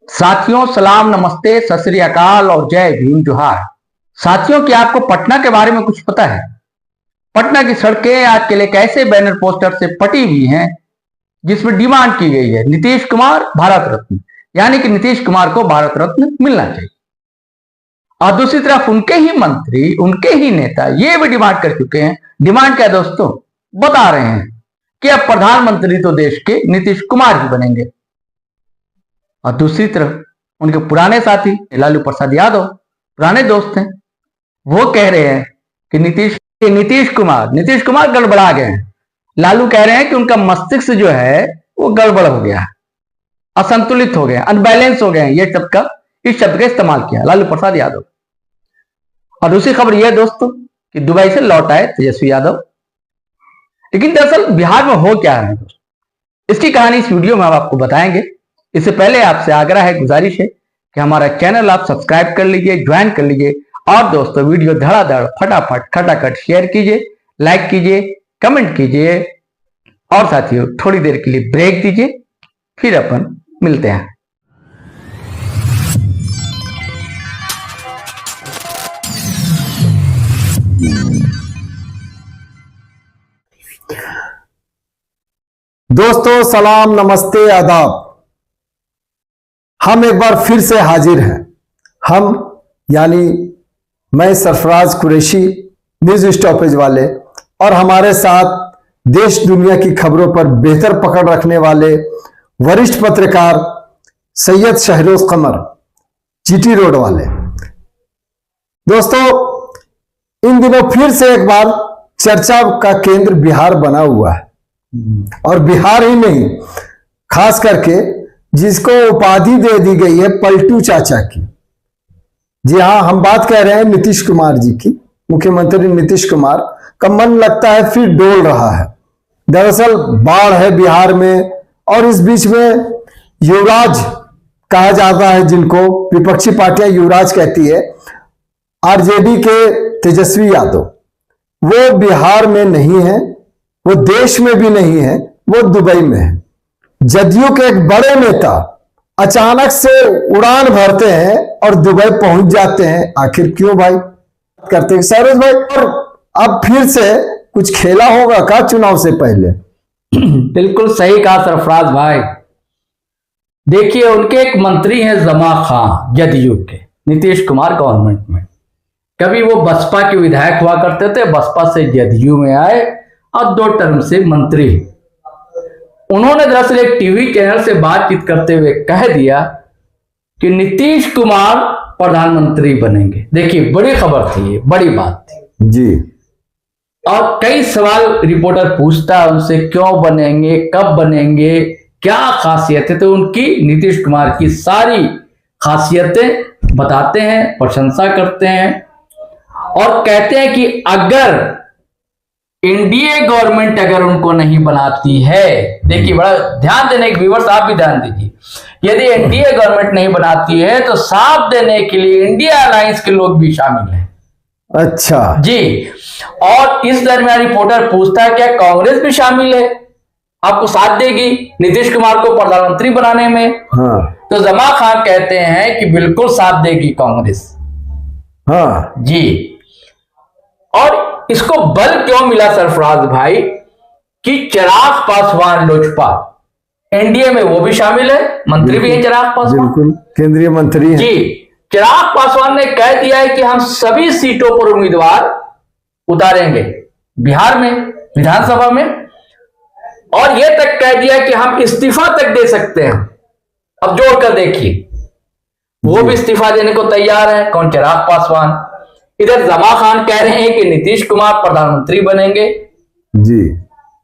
साथियों सलाम नमस्ते सत श्री अकाल और जय भीम जोहार। साथियों, क्या आपको पटना के बारे में कुछ पता है? पटना की सड़कें आज के लिए कैसे बैनर पोस्टर से पटी हुई हैं जिसमें डिमांड की गई है नीतीश कुमार भारत रत्न, यानी कि नीतीश कुमार को भारत रत्न मिलना चाहिए। और दूसरी तरफ उनके ही मंत्री, उनके ही नेता ये भी डिमांड कर चुके हैं। डिमांड क्या दोस्तों? बता रहे हैं कि अब प्रधानमंत्री तो देश के नीतीश कुमार ही बनेंगे। और दूसरी तरफ उनके पुराने साथी लालू प्रसाद यादव, पुराने दोस्त हैं, वो कह रहे हैं कि नीतीश कुमार गड़बड़ा गए हैं। लालू कह रहे हैं कि उनका मस्तिष्क जो है वो गड़बड़ हो गया है, असंतुलित हो गए, अनबैलेंस हो गए हैं। इस शब्द का इस्तेमाल किया लालू प्रसाद यादव। और दूसरी खबर यह दोस्तों कि दुबई से लौट आए तेजस्वी यादव। लेकिन दरअसल बिहार में हो क्या है दोस्तों, इसकी कहानी इस वीडियो में हम आपको बताएंगे। इससे पहले आपसे आग्रह है, गुजारिश है कि हमारा चैनल आप सब्सक्राइब कर लीजिए, ज्वाइन कर लीजिए और दोस्तों वीडियो धड़ाधड़ फटाफट खटाखट शेयर कीजिए, लाइक कीजिए, कमेंट कीजिए और साथियों थोड़ी देर के लिए ब्रेक दीजिए, फिर अपन मिलते हैं। दोस्तों सलाम नमस्ते आदाब। हम एक बार फिर से हाजिर हैं। हम यानी मैं सरफराज कुरैशी, न्यूज स्टॉपेज वाले, और हमारे साथ देश दुनिया की खबरों पर बेहतर पकड़ रखने वाले वरिष्ठ पत्रकार सैयद शहरोज कमर, जीटी रोड वाले। दोस्तों इन दिनों फिर से एक बार चर्चा का केंद्र बिहार बना हुआ है, और बिहार ही नहीं, खास करके जिसको उपाधि दे दी गई है पलटू चाचा की। जी हाँ, हम बात कर रहे हैं नीतीश कुमार जी की। मुख्यमंत्री नीतीश कुमार का मन लगता है फिर डोल रहा है। दरअसल बाढ़ है बिहार में, और इस बीच में युवराज कहा जाता है, जिनको विपक्षी पार्टियां युवराज कहती है, आरजेडी के तेजस्वी यादव, वो बिहार में नहीं है, वो देश में भी नहीं है, वो दुबई में है। जदयू के एक बड़े नेता अचानक से उड़ान भरते हैं और दुबई पहुंच जाते हैं। आखिर क्यों भाई? करते हैं सरोज भाई। और अब फिर से कुछ खेला होगा का चुनाव से पहले? बिल्कुल सही कहा सरफराज भाई। देखिए, उनके एक मंत्री हैं जमा खान, जदयू के, नीतीश कुमार गवर्नमेंट में। कभी वो बसपा के विधायक हुआ करते थे, बसपा से जदयू में आए और 2 टर्म से मंत्री। उन्होंने दरअसल एक टीवी चैनल से बातचीत करते हुए कह दिया कि नीतीश कुमार प्रधानमंत्री बनेंगे। देखिए, बड़ी खबर थी ये, बड़ी बात थी जी। और कई सवाल रिपोर्टर पूछता है उनसे, क्यों बनेंगे, कब बनेंगे, क्या खासियत है। तो उनकी, नीतीश कुमार की सारी खासियतें बताते हैं, प्रशंसा करते हैं और कहते हैं कि अगर एनडीए गवर्नमेंट अगर उनको नहीं बनाती है, देखिए बड़ा ध्यान देने के व्यूअर्स, आप भी ध्यान दीजिए, यदि एनडीए गवर्नमेंट नहीं बनाती है तो साथ देने के लिए इंडिया अलायंस के लोग भी शामिल हैं। अच्छा जी। और इस दरमियान रिपोर्टर पूछता है, क्या कांग्रेस भी शामिल है, आपको साथ देगी नीतीश कुमार को प्रधानमंत्री बनाने में? हाँ। तो जमा खान कहते हैं कि बिल्कुल साथ देगी कांग्रेस। हाँ जी। और इसको बल क्यों मिला सरफराज भाई कि चिराग पासवान लोजपा एनडीए में वो भी शामिल है, मंत्री भी है चिराग पासवान, बिल्कुल केंद्रीय मंत्री है। जी। चिराग पासवान ने कह दिया है कि हम सभी सीटों पर उम्मीदवार उतारेंगे बिहार में, विधानसभा में, और यह तक कह दिया कि हम इस्तीफा तक दे सकते हैं। अब जोड़कर देखिए, वो भी इस्तीफा देने को तैयार है। कौन? चिराग पासवान। इधर जमा खान कह रहे हैं कि नीतीश कुमार प्रधानमंत्री बनेंगे। जी।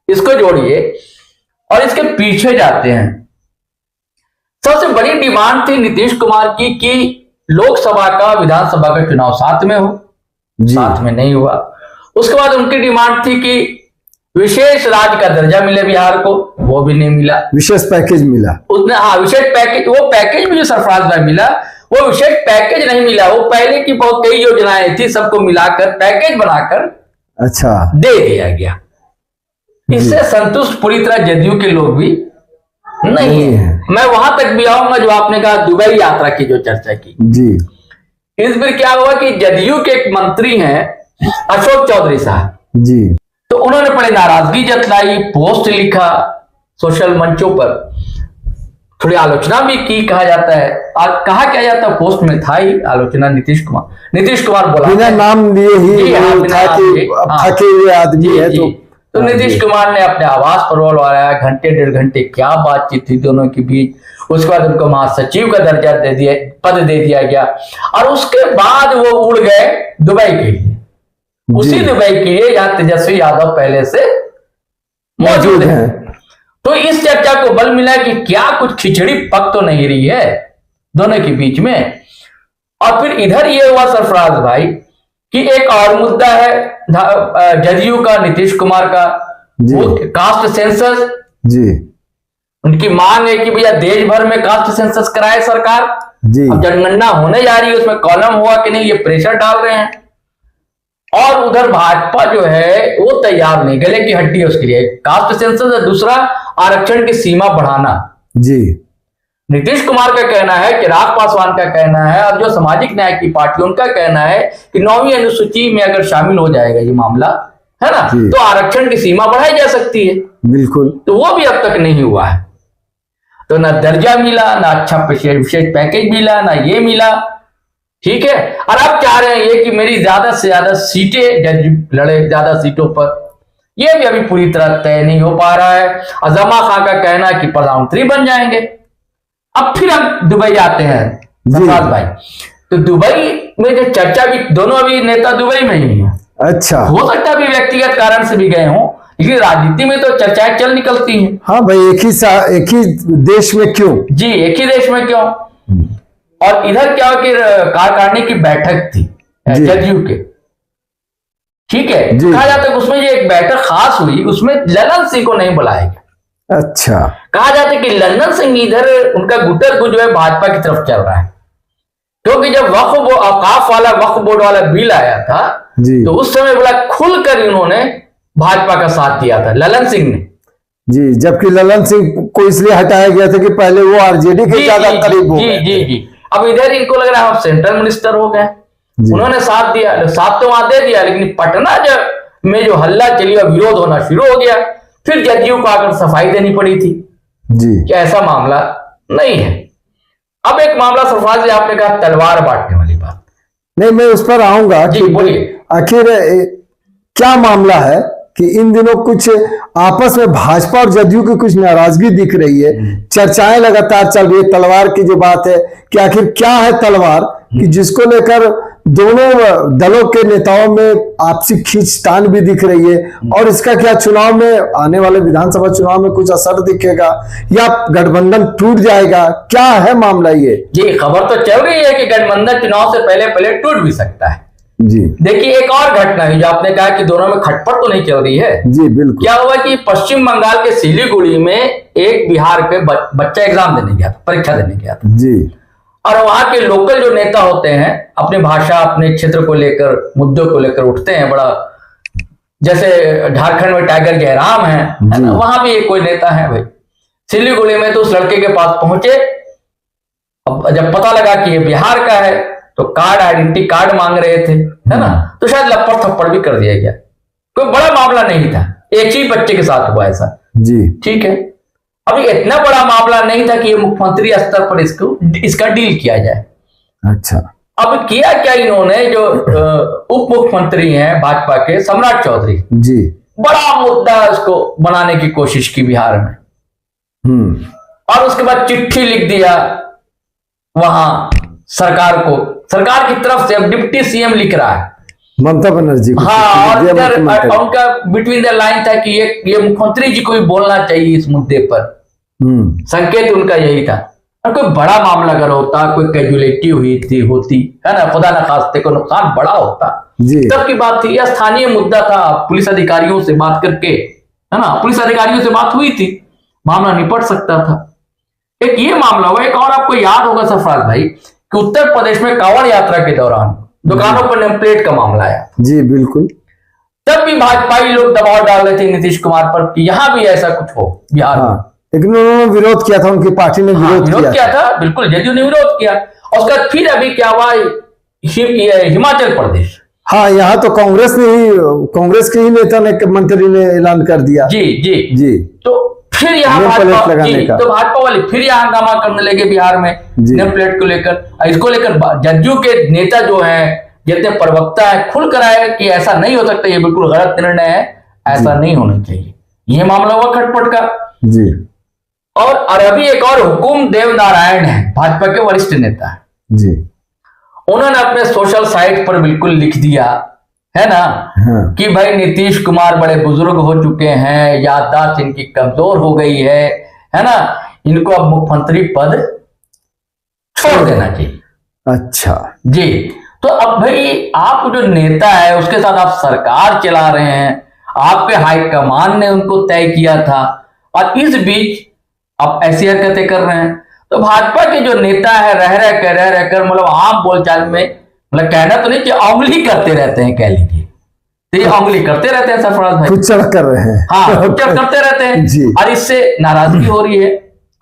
इसको जोड़िए और इसके पीछे जाते हैं। सबसे बड़ी डिमांड थी नीतीश कुमार की कि लोकसभा का, विधानसभा का चुनाव साथ में हो, साथ में नहीं हुआ। उसके बाद उनकी डिमांड थी कि विशेष राज्य का दर्जा मिले बिहार को, वो भी नहीं मिला। विशेष पैकेज मिला उसने, हाँ विशेष पैकेज, वो पैकेज भी जो सरफराज भाई मिला, वो विशेष पैकेज नहीं मिला। वो पहले की बहुत कई योजनाएं थी, सबको मिलाकर पैकेज बनाकर अच्छा दे दिया गया। इससे संतुष्ट पूरी तरह जदयू के लोग भी नहीं है। मैं वहां तक भी आऊंगा जो आपने कहा दुबई यात्रा की जो चर्चा की जी। इस बार क्या हुआ कि जदयू के एक मंत्री हैं अशोक चौधरी साहब जी। तो उन्होंने बड़ी नाराजगी जताई, पोस्ट लिखा सोशल मंचों पर, थोड़ी आलोचना भी की कहा जाता है। और कहा क्या जाता है पोस्ट में था ही आलोचना नीतीश कुमार बोला बिना नाम लिए ही था कि थके हुए आदमी है तो नीतीश कुमार ने अपने आवास पर बुलवाया, घंटे 1.5 घंटे क्या बातचीत थी दोनों के बीच। उसके बाद उनको महासचिव का दर्जा दे दिया, पद दे दिया गया और उसके बाद वो उड़ गए दुबई के लिए, उसी दुबई के लिए जहां तेजस्वी यादव पहले से मौजूद है। तो इस चर्चा को बल मिला कि क्या कुछ खिचड़ी पक तो नहीं रही है दोनों के बीच में। और फिर इधर ये हुआ सरफराज भाई कि एक और मुद्दा है जदयू का, नीतीश कुमार का, वो कास्ट सेंसस जी। उनकी मांग है कि भैया देश भर में कास्ट सेंसस कराए सरकार जी। अब जनगणना होने जा रही है, उसमें कॉलम हुआ कि नहीं ये प्रेशर डाल रहे हैं। और उधर भाजपा जो है वो तैयार नहीं, गले की हड्डी है उसके लिए कास्ट सेंसस है, दूसरा आरक्षण की सीमा बढ़ाना जी। नीतीश कुमार का कहना है, चिराग पासवान का कहना है और जो सामाजिक न्याय की पार्टी उनका कहना है कि 9वीं अनुसूची में अगर शामिल हो जाएगा ये मामला है ना तो आरक्षण की सीमा बढ़ाई जा सकती है। बिल्कुल। तो वो भी अब तक नहीं हुआ है। तो ना दर्जा मिला, ना अच्छा विशेष पैकेज मिला, ना ये मिला, ठीक है। और अब चाह रहे हैं ये कि मेरी ज्यादा से ज्यादा सीटें जज लड़े, ज्यादा सीटों पर, ये भी अभी पूरी तरह तय नहीं हो पा रहा है। अजमा खां का कहना है कि प्रधानमंत्री बन जाएंगे। अब फिर हम दुबई आते हैं सरफराज भाई, तो दुबई में जो चर्चा भी, दोनों अभी नेता दुबई में ही है। अच्छा, हो सकता है अभी व्यक्तिगत कारण से भी गए हों, लेकिन राजनीति में तो चर्चाएं चल निकलती हैं। हाँ भाई, एक ही देश में क्यों जी, एक ही देश में क्यों। और इधर क्या कि कार्यकारिणी की बैठक थी जदयू के, ठीक है, कहा जाता है उसमें जो एक बैठक खास हुई उसमें ललन सिंह को नहीं बुलाया गया। अच्छा, कहा जाता है कि ललन सिंह इधर उनका गुटर जो है भाजपा की तरफ चल रहा है, क्योंकि जब औकाफ वाला वक्फ बोर्ड वाला बिल आया था तो उस समय बड़ा खुलकर इन्होंने भाजपा का साथ दिया था ललन सिंह ने जी। जबकि ललन सिंह को इसलिए हटाया गया था कि पहले वो आरजेडी के ज्यादा करीब हो गए। जी। अब इधर इनको लग रहा है हम सेंट्रल मिनिस्टर हो गए, उन्होंने साथ दिया, साथ तो वहां दे दिया, लेकिन पटना जब में जो हल्ला चली और विरोध होना शुरू हो गया, फिर जदयू को आकर सफाई देनी पड़ी थी जी कि ऐसा मामला नहीं है। अब एक मामला सरफराज जी आपने कहा तलवार बांटने वाली बात, नहीं मैं उस पर आऊंगा जी, बोलिए। आखिर क्या मामला है कि इन दिनों कुछ आपस में भाजपा और जदयू की कुछ नाराजगी दिख रही है, चर्चाएं लगातार चल रही है तलवार की जो बात है कि आखिर क्या है तलवार, कि जिसको लेकर दोनों दलों के नेताओं में आपसी खींचतान भी दिख रही है, और इसका क्या चुनाव में, आने वाले विधानसभा चुनाव में कुछ असर दिखेगा या गठबंधन टूट जाएगा, क्या है मामला ये? जी, खबर तो चल रही है कि गठबंधन चुनाव से पहले टूट भी सकता है जी। देखिए एक और घटना है जो आपने कहा कि दोनों में खटपट तो नहीं चल रही है जी बिल्कुल। क्या हुआ कि पश्चिम बंगाल के सिलीगुड़ी में एक बिहार पे बच्चा एग्जाम देने गया था, परीक्षा देने गया था जी, और वहां के लोकल जो नेता होते हैं अपनी भाषा, अपने क्षेत्र को लेकर, मुद्दों को लेकर उठते हैं, बड़ा जैसे झारखंड में टाइगर जयराम है ना, वहां भी एक कोई नेता है भाई। सिलीगुड़ी में तो उस लड़के के पास पहुंचे, अब जब पता लगा कि ये बिहार का है तो कार्ड, आइडेंटिटी कार्ड मांग रहे थे, है ना, तो शायद लपड़ थप्पड़ भी कर दिया गया। कोई बड़ा मामला नहीं था, एक ही बच्चे के साथ हुआ ऐसा जी, ठीक है। अभी इतना बड़ा मामला नहीं था कि ये मुख्यमंत्री स्तर पर इसका डील किया जाए। अच्छा, अब किया क्या इन्होंने, जो उप मुख्यमंत्री हैं भाजपा के सम्राट चौधरी जी, बड़ा मुद्दा उसको बनाने की कोशिश की बिहार में, और उसके बाद चिट्ठी लिख दिया वहां सरकार को, सरकार की तरफ से। अब डिप्टी सीएम लिख रहा है ममता बनर्जी को, हाँ, और इधर उनका बिटवीन द लाइन था कि ये मुख्यमंत्री जी को भी बोलना चाहिए इस मुद्दे पर, संकेत उनका यही था। और कोई बड़ा मामला अगर होता, कोई कैजुअलिटी होती है ना, खुदा न खास्ते को नुकसान बड़ा होता तब की बात थी। यह स्थानीय मुद्दा था, पुलिस अधिकारियों से बात करके, है ना, पुलिस अधिकारियों से बात हुई थी, मामला निपट सकता था। एक ये मामला हुआ। एक और आपको याद होगा सरफराज भाई कि उत्तर प्रदेश में कांवड़ यात्रा के दौरान दुकानों पर नेम प्लेट का मामला आया। जी बिल्कुल। तब भी भाजपाई लोग दबाव डाल रहे थे नीतीश कुमार पर कि यहां भी ऐसा कुछ हो बिहार में। लेकिन उन्होंने विरोध किया था, उनकी पार्टी ने विरोध किया था, बिल्कुल जदयू ने विरोध किया। और उसका फिर अभी क्या हुआ, हिमाचल प्रदेश, हाँ, यहाँ तो कांग्रेस के ही नेता ने, मंत्री ने ऐलान कर दिया। जी जी जी। तो फिर यहाँ भाजपा वाले फिर यहाँ हंगामा करने लगे बिहार में नेम प्लेट को लेकर। इसको लेकर जदयू के नेता जो है, जितने प्रवक्ता है, खुल कर आए कि ऐसा नहीं हो सकता, ये बिल्कुल गलत निर्णय है, ऐसा नहीं होना चाहिए। ये मामला हुआ खटपट का जी। और अभी एक और हुकुम देव नारायण है, भाजपा के वरिष्ठ नेता है जी, उन्होंने अपने सोशल साइट पर बिल्कुल लिख दिया है ना, हाँ, कि भाई नीतीश कुमार बड़े बुजुर्ग हो चुके हैं, याददाश्त इनकी कमजोर हो गई है ना, इनको अब मुख्यमंत्री पद छोड़ देना चाहिए। अच्छा जी। तो अब भाई आप जो नेता है उसके साथ आप सरकार चला रहे हैं, आपके हाईकमान ने उनको तय किया था, और इस बीच आप ऐसी हरकतें कर रहे हैं। तो भाजपा के जो नेता है रह कर मतलब आम बोलचाल में, मतलब कहना तो नहीं कि उंगली करते रहते हैं, कह लीजिए तो ये उंगली करते रहते हैं सरफराज भाई, कुचड़ कर रहे हैं। हाँ, कुचड़ करते रहते हैं जी। और इससे नाराजगी हो रही है।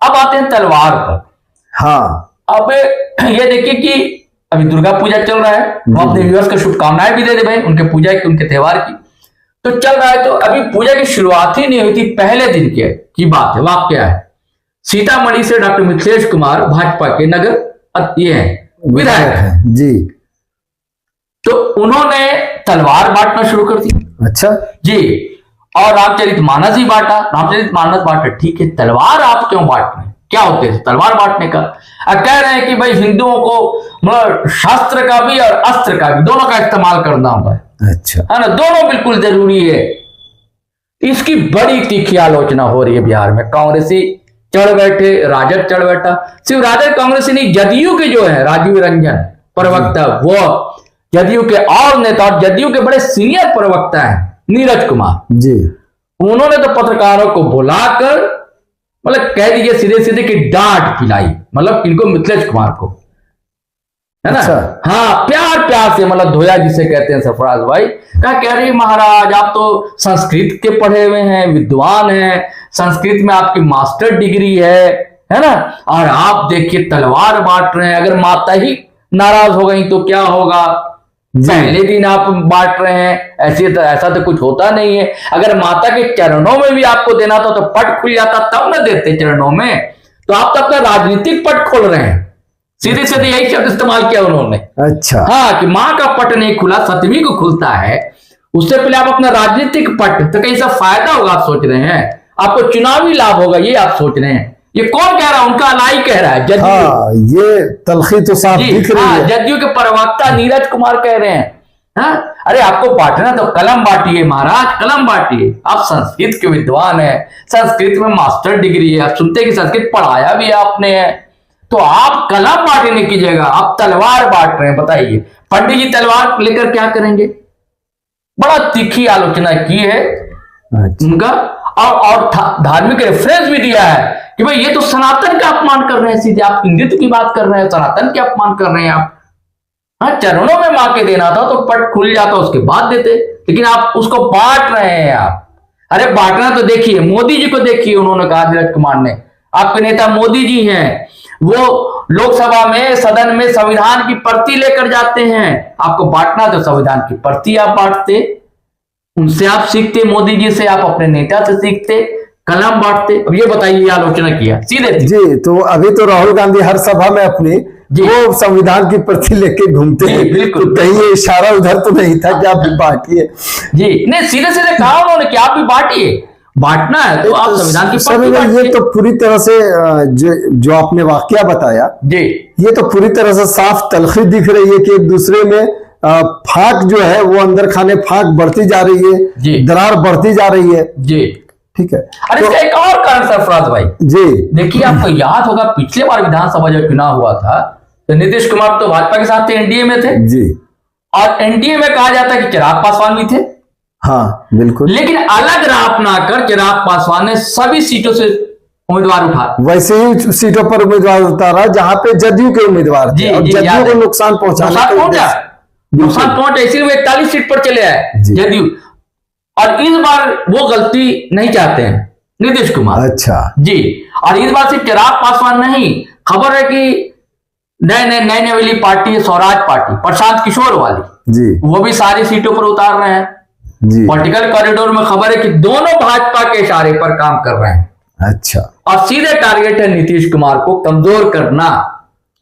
अब आते हैं तलवार पर। हाँ, अब ये देखिए कि अभी दुर्गा पूजा चल रहा है, हम अपने व्यूअर्स को शुभकामनाएं भी दे दे भाई, उनके पूजा की, उनके त्योहार की। तो चल रहा है, तो अभी पूजा की शुरुआत ही नहीं हुई थी, पहले दिन की बात है, वाकया है। सीतामढ़ी से डॉक्टर मिथिलेश कुमार भाजपा के नगर ये है विधायक है जी, तो उन्होंने तलवार बांटना शुरू कर दी। अच्छा जी। और रामचरितमानस ही बांटा। रामचरितमानस बांटा, ठीक है, तलवार आप क्यों बांट रहे हैं, क्या उद्देश्य तलवार बांटने का? कह रहे हैं कि भाई हिंदुओं को मतलब शास्त्र का भी और अस्त्र का भी, दोनों का इस्तेमाल करना होगा। अच्छा, है ना, दोनों बिल्कुल जरूरी है। इसकी बड़ी तीखी आलोचना हो रही है बिहार में। कांग्रेसी चढ़ बैठे, राजद चढ़ बैठा, सिर्फ राजद कांग्रेसी नहीं, जदयू के जो है राजीव रंजन प्रवक्ता, वो जदयू के और नेता, और जदयू के बड़े सीनियर प्रवक्ता हैं नीरज कुमार जी, उन्होंने तो पत्रकारों को बुलाकर मतलब कह दीजिए सीधे सीधे कि डांट पिलाई, मतलब इनको मिथिलेश कुमार को, है ना। अच्छा। हाँ, प्यार से मतलब धोया जिसे कहते हैं सरफराज भाई। क्या कह रही महाराज, आप तो संस्कृत के पढ़े हुए हैं, विद्वान हैं, संस्कृत में आपकी मास्टर डिग्री है ना, और आप देखिए तलवार बांट रहे हैं। अगर माता ही नाराज हो गई तो क्या होगा? पहले दिन आप बांट रहे हैं, ऐसा तो कुछ होता नहीं है। अगर माता के चरणों में भी आपको देना था तो पट खुल जाता, तब न देते चरणों में। तो आप तो अपना राजनीतिक पट खोल रहे हैं, सीधे सीधे यही शब्द इस्तेमाल किया उन्होंने। अच्छा, हाँ, कि माँ का पट नहीं खुला, 7वीं को खुलता है, उससे पहले आप अपना राजनीतिक पट, तो कहीं से फायदा होगा आप सोच रहे हैं, आपको चुनावी लाभ होगा ये आप सोच रहे हैं। ये कौन कह रहा है? उनका अलाई कह रहा है, जदयू। हाँ, ये तलखी तो साफ दिख रही है। जदयू के प्रवक्ता नीरज कुमार कह रहे हैं, हाँ, अरे आपको बांटना तो कलम बांटिए महाराज, कलम बांटिए। आप संस्कृत के विद्वान है, संस्कृत में मास्टर डिग्री है, आप सुनते कि संस्कृत पढ़ाया भी आपने है, तो आप कलम बांटने की जगह आप तलवार बांट रहे हैं। बताइए पंडित जी तलवार लेकर क्या करेंगे? बड़ा तीखी आलोचना की है उनका, और धार्मिक रेफरेंस भी दिया है कि भाई ये तो सनातन का अपमान कर रहे हैं, सीधे आप हिंदुत्व की बात कर रहे हैं, सनातन के अपमान कर रहे हैं आप। हाँ, चरणों में मां के देना था तो पट खुल जाता, उसके बाद देते, लेकिन आप उसको बांट रहे हैं आप। अरे बांटना तो देखिए, मोदी जी को देखिए, उन्होंने कहा नीरज कुमार ने, आपके नेता मोदी जी हैं, वो लोकसभा में सदन में संविधान की प्रति लेकर जाते हैं। आपको बांटना तो संविधान की प्रति आप बांटते, उनसे आप सीखते, मोदी जी से, आप अपने नेता से सीखते, कलम बांटते। अब ये बताइए, आलोचना किया सीधे जी। तो अभी तो राहुल गांधी हर सभा में अपनी वो संविधान की प्रति लेके घूमते हैं, बिल्कुल। तो कहीं ये इशारा उधर तो नहीं था कि आप भी बांटिए? जी नहीं, सीधे सीधे कहा उन्होंने कि आप भी बांटिए, बांटना है तो आप संविधान की प्रति बांटिए। ये तो पूरी तरह से जो आपने वाकया बताया जी, ये तो पूरी तरह से साफ तलखी दिख रही है कि एक दूसरे में फाक जो है वो अंदर खाने फाक बढ़ती जा रही है, दरार बढ़ती जा रही है। जी ठीक है। अरे इसका एक और कारण सरफराज भाई जी, देखिए, आपको याद होगा पिछले बार विधानसभा जब चुनाव हुआ था तो नीतीश कुमार तो भाजपा के साथ थे, एनडीए में थे जी, और एनडीए में कहा जाता है कि चिराग पासवान भी थे। हाँ बिल्कुल। लेकिन अलग राह अपनाकर चिराग पासवान ने सभी सीटों से उम्मीदवार उठा, वैसे ही सीटों पर उम्मीदवार उतारा जहां पे जदयू के उम्मीदवार थे, और जदयू को नुकसान पहुंचा, नुकसान पहुंचा, इसीलिए वो 41 सीट पर चले आए जदयू। और इस बार वो गलती नहीं चाहते हैं नीतीश कुमार। अच्छा जी, और इस बार सिर्फ चिराग पासवान नहीं, खबर है कि नई वाली पार्टी है स्वराज पार्टी, प्रशांत किशोर वाली जी, वो भी सारी सीटों पर उतार रहे हैं जी, पॉलिटिकल कॉरिडोर में। खबर है कि दोनों भाजपा के इशारे पर काम कर रहे हैं। अच्छा और सीधे टारगेट है नीतीश कुमार को कमजोर करना।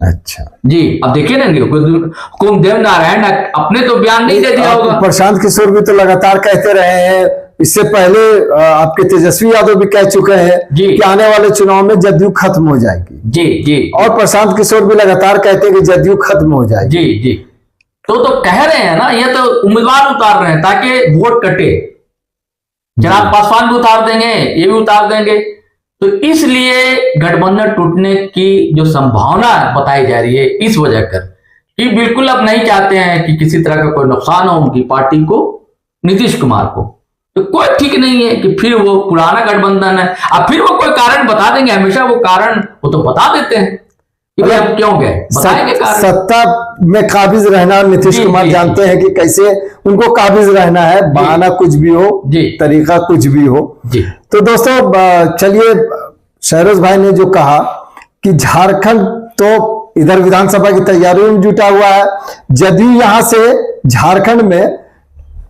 अच्छा जी, अब देखिए ना, कुमदेव नारायण अपने तो बयान नहीं दे दिया होगा। प्रशांत किशोर भी तो लगातार कहते रहे हैं, इससे पहले आपके तेजस्वी यादव भी कह चुके हैं कि आने वाले चुनाव में जदयू खत्म हो जाएगी। जी जी, और प्रशांत किशोर भी लगातार कहते हैं कि जदयू खत्म हो जाएगी। जी जी, तो कह रहे हैं ना, ये तो उम्मीदवार उतार रहे हैं ताकि वोट कटे। चिराग पासवान भी उतार देंगे, ये भी उतार देंगे, तो इसलिए गठबंधन टूटने की जो संभावना बताई जा रही है इस वजह कर कि बिल्कुल अब नहीं चाहते हैं कि किसी तरह का कोई नुकसान हो उनकी पार्टी को, नीतीश कुमार को। तो कोई ठीक नहीं है कि फिर वो पुराना गठबंधन है, अब फिर वो कोई कारण बता देंगे, हमेशा वो कारण वो तो बता देते हैं कि भाई हम क्यों गए, बताएंगे कारण। सत्ता में काबिज रहना नीतीश कुमार जानते हैं कि कैसे उनको काबिज रहना है, बहाना कुछ भी हो, तरीका कुछ भी हो। तो दोस्तों चलिए, शहरोज भाई ने जो कहा कि झारखंड तो इधर विधानसभा की तैयारियों में जुटा हुआ है, जदयू यहां से झारखंड में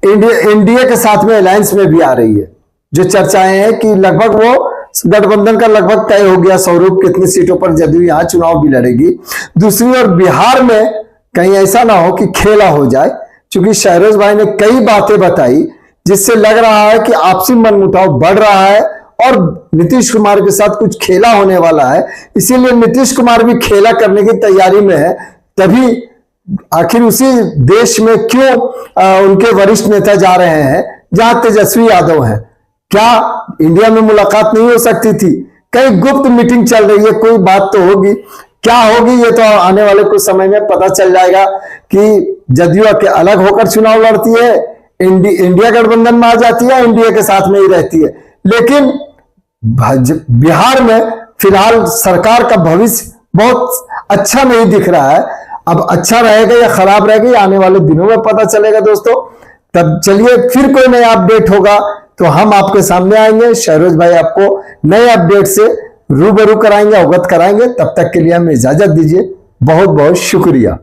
एनडीए के साथ में अलायंस में भी आ रही है। जो चर्चाएं हैं कि लगभग वो गठबंधन का लगभग तय हो गया, स्वरूप कितनी सीटों पर जदयू यहां चुनाव भी लड़ेगी। दूसरी ओर बिहार में कहीं ऐसा ना हो कि खेला हो जाए, क्योंकि शहरोज भाई ने कई बातें बताई जिससे लग रहा है कि आपसी मनमुटाव बढ़ रहा है और नीतीश कुमार के साथ कुछ खेला होने वाला है। इसीलिए नीतीश कुमार भी खेला करने की तैयारी में है। तभी आखिर उसी देश में क्यों उनके वरिष्ठ नेता जा रहे हैं जहां तेजस्वी यादव हैं। क्या इंडिया में मुलाकात नहीं हो सकती थी? कहीं गुप्त मीटिंग चल रही है, कोई बात तो होगी। क्या होगी ये तो आने वाले कुछ समय में पता चल जाएगा कि जदयू के अलग होकर चुनाव लड़ती है, इंडिया गठबंधन में आ जाती है, एनडीए के साथ में ही रहती है। लेकिन बिहार में फिलहाल सरकार का भविष्य बहुत अच्छा नहीं दिख रहा है। अब अच्छा रहेगा या खराब रहेगा ये आने वाले दिनों में पता चलेगा दोस्तों। तब चलिए, फिर कोई नया अपडेट होगा तो हम आपके सामने आएंगे। शहरोज भाई आपको नए अपडेट से रूबरू कराएंगे, अवगत कराएंगे। तब तक के लिए हमें इजाजत दीजिए। बहुत बहुत शुक्रिया।